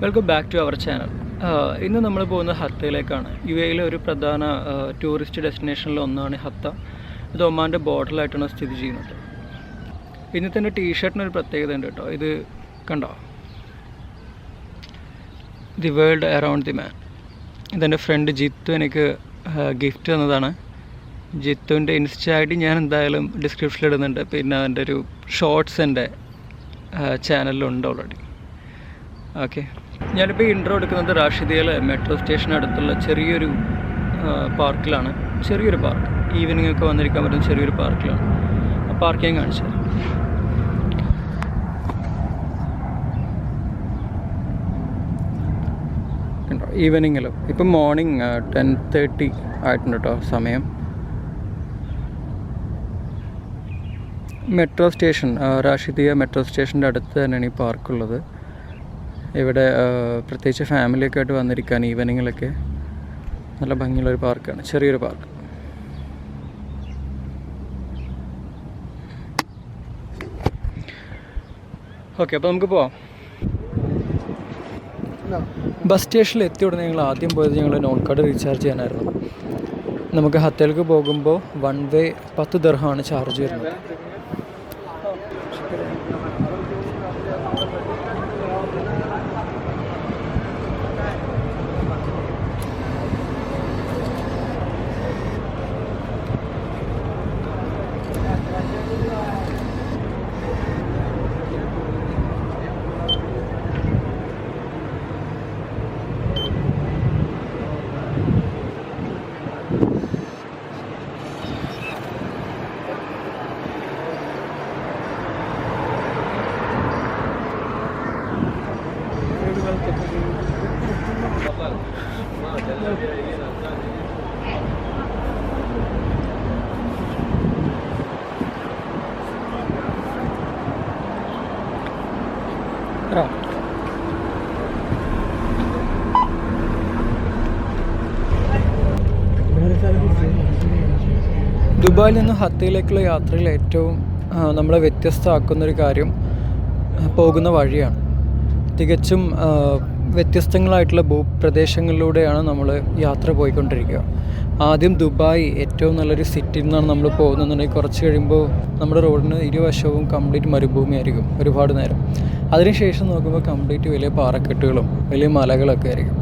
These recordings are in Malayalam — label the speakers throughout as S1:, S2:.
S1: Welcome back to our channel. ഇന്ന് നമ്മൾ പോകുന്നത് ഹത്തയിലേക്കാണ്. UAE ഒരു പ്രധാന ടൂറിസ്റ്റ് ഡെസ്റ്റിനേഷനിൽ ഒന്നാണ് ഹത്ത. ഇത് ഒമാൻ്റെ ബോർഡറിലായിട്ടാണ് സ്ഥിതി ചെയ്യുന്നത്. ഇന്നത്തെ എൻ്റെ ടീഷർട്ടിനൊരു പ്രത്യേകത ഉണ്ട് കേട്ടോ. ഇത് കണ്ടോ, the world around the man. ഇതെൻ്റെ ഫ്രണ്ട് ജിത്തു എനിക്ക് ഗിഫ്റ്റ് തന്നതാണ്. ജിത്തുവിൻ്റെ ഇൻസ്റ്റാ ID ഞാൻ എന്തായാലും ഡിസ്ക്രിപ്ഷനിൽ ഇടുന്നുണ്ട്. പിന്നെ അതിൻ്റെ ഒരു ഷോർട്സ് എൻ്റെ ചാനലിലുണ്ട് ഓൾറെഡി. ഓക്കെ, ഞാനിപ്പോൾ ഇൻട്രോ എടുക്കുന്നത് റാഷിദയിലെ മെട്രോ സ്റ്റേഷൻ അടുത്തുള്ള ചെറിയൊരു പാർക്കിലാണ്. ചെറിയൊരു പാർക്ക്, ഈവനിങ് ഒക്കെ വന്നിരിക്കാൻ പറ്റുന്ന ചെറിയൊരു പാർക്കിലാണ്. ആ പാർക്ക് ഞാൻ കാണിച്ചു തരാം. കണ്ടോ, ഈവനിങ്ങിലും ഇപ്പം മോർണിംഗ് 10:30 ആയിട്ടുണ്ട് കേട്ടോ സമയം. മെട്രോ സ്റ്റേഷൻ, റാഷിദിയ മെട്രോ സ്റ്റേഷൻ്റെ അടുത്ത് തന്നെയാണ് ഈ പാർക്കുള്ളത്. ഇവിടെ പ്രത്യേകിച്ച് ഫാമിലിയൊക്കെ ആയിട്ട് വന്നിരിക്കാൻ ഈവനിങ്ങിലൊക്കെ നല്ല ഭംഗിയുള്ളൊരു പാർക്കാണ്, ചെറിയൊരു പാർക്ക്. ഓക്കെ, അപ്പോൾ നമുക്ക് പോവാം. ബസ് സ്റ്റേഷനിൽ എത്തിയ ഉടനെ ഞങ്ങൾ ആദ്യം പോയത് ഞങ്ങൾ നോൺ കാർഡ് റീചാർജ് ചെയ്യാനായിരുന്നു. നമുക്ക് ഹത്തയിലേക്ക് പോകുമ്പോൾ 1 വേ 10 ദിർഹമാണ് ചാർജ് വരുന്നത്. ദുബായിൽ നിന്ന് ഹത്തയിലേക്കുള്ള യാത്രയിൽ ഏറ്റവും നമ്മളെ വ്യത്യസ്തമാക്കുന്നൊരു കാര്യം പോകുന്ന വഴിയാണ്. തികച്ചും വ്യത്യസ്തങ്ങളായിട്ടുള്ള ഭൂപ്രദേശങ്ങളിലൂടെയാണ് നമ്മൾ യാത്ര പോയിക്കൊണ്ടിരിക്കുക. ആദ്യം ദുബായ് ഏറ്റവും നല്ലൊരു സിറ്റിയിൽ നിന്നാണ് നമ്മൾ പോകുന്നതെന്നുണ്ടെങ്കിൽ കുറച്ച് കഴിയുമ്പോൾ നമ്മുടെ റോഡിന് ഇരുവശവും കംപ്ലീറ്റ് മരുഭൂമിയായിരിക്കും ഒരുപാട് നേരം. അതിനുശേഷം നോക്കുമ്പോൾ കംപ്ലീറ്റ് വലിയ പാറക്കെട്ടുകളും വലിയ മലകളൊക്കെ ആയിരിക്കും.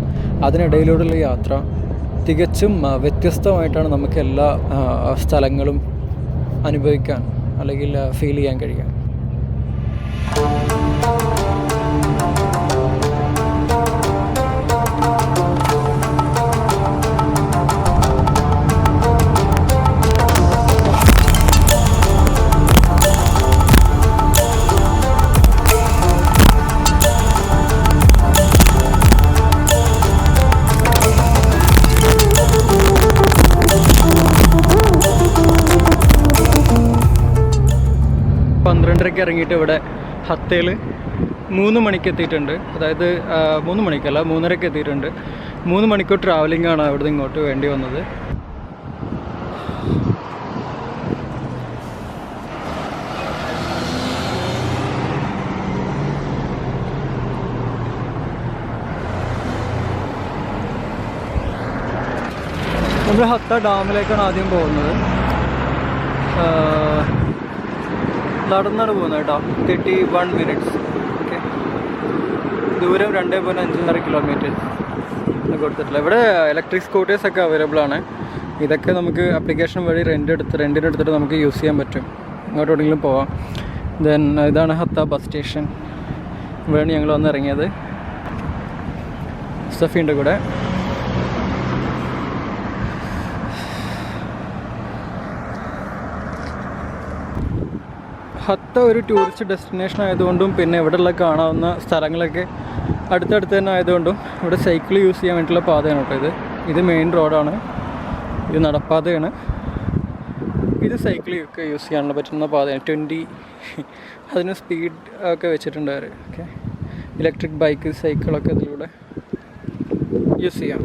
S1: അതിനിടയിലൂടെയുള്ള യാത്ര തികച്ചും വ്യത്യസ്തമായിട്ടാണ് നമുക്ക് എല്ലാ സ്ഥലങ്ങളും അനുഭവിക്കാൻ അല്ലെങ്കിൽ ഫീൽ ചെയ്യാൻ കഴിയുക. ഇറങ്ങിയിട്ട് ഇവിടെ ഹത്തയിൽ 3 മണിക്ക് എത്തിയിട്ടുണ്ട്. അതായത് 3 മണിക്കല്ല, 3:30 എത്തിയിട്ടുണ്ട്. 3 മണിക്കൂർ ട്രാവലിംഗ് ആണ് അവിടുന്ന് ഇങ്ങോട്ട് വേണ്ടി വന്നത്. നമ്മൾ ഹത്ത ഡാമിലേക്കാണ് ആദ്യം പോകുന്നത്. നടന്നാണ് പോകുന്നത് കേട്ടോ. 31 മിനിറ്റ്സ്. ഓക്കെ, ദൂരം 2.56 കിലോമീറ്റർ കൊടുത്തിട്ടില്ല. ഇവിടെ ഇലക്ട്രിക് സ്കൂട്ടേഴ്സൊക്കെ അവൈലബിൾ ആണ്. ഇതൊക്കെ നമുക്ക് ആപ്ലിക്കേഷൻ വഴി റെൻറ്റിനെടുത്തിട്ട് നമുക്ക് യൂസ് ചെയ്യാൻ പറ്റും. ഇങ്ങോട്ട് എവിടെയെങ്കിലും പോവാം. ദെൻ ഇതാണ് ഹത്ത ബസ് സ്റ്റേഷൻ. ഇവിടെയാണ് ഞങ്ങൾ വന്ന് ഇറങ്ങിയത്. സഫീൻ്റെ കൂടെ. ഹത്ത ഒരു ടൂറിസ്റ്റ് ഡെസ്റ്റിനേഷൻ ആയതുകൊണ്ടും പിന്നെ ഇവിടെയുള്ള കാണാവുന്ന സ്ഥലങ്ങളൊക്കെ അടുത്തടുത്ത് തന്നെ ആയതുകൊണ്ടും ഇവിടെ സൈക്കിൾ യൂസ് ചെയ്യാൻ വേണ്ടിയിട്ടുള്ള പാതയാണ് കേട്ടോ. ഇത് മെയിൻ റോഡാണ്, ഇത് നടപ്പാതയാണ്. ഇത് സൈക്കിൾ ഒക്കെ യൂസ് ചെയ്യാനുള്ള പറ്റുന്ന പാതയാണ്. 20 അതിന് സ്പീഡ് ഒക്കെ വെച്ചിട്ടുണ്ട് അവർ. ഓക്കെ, ഇലക്ട്രിക് ബൈക്ക്, സൈക്കിളൊക്കെ ഇതിലൂടെ യൂസ് ചെയ്യാം.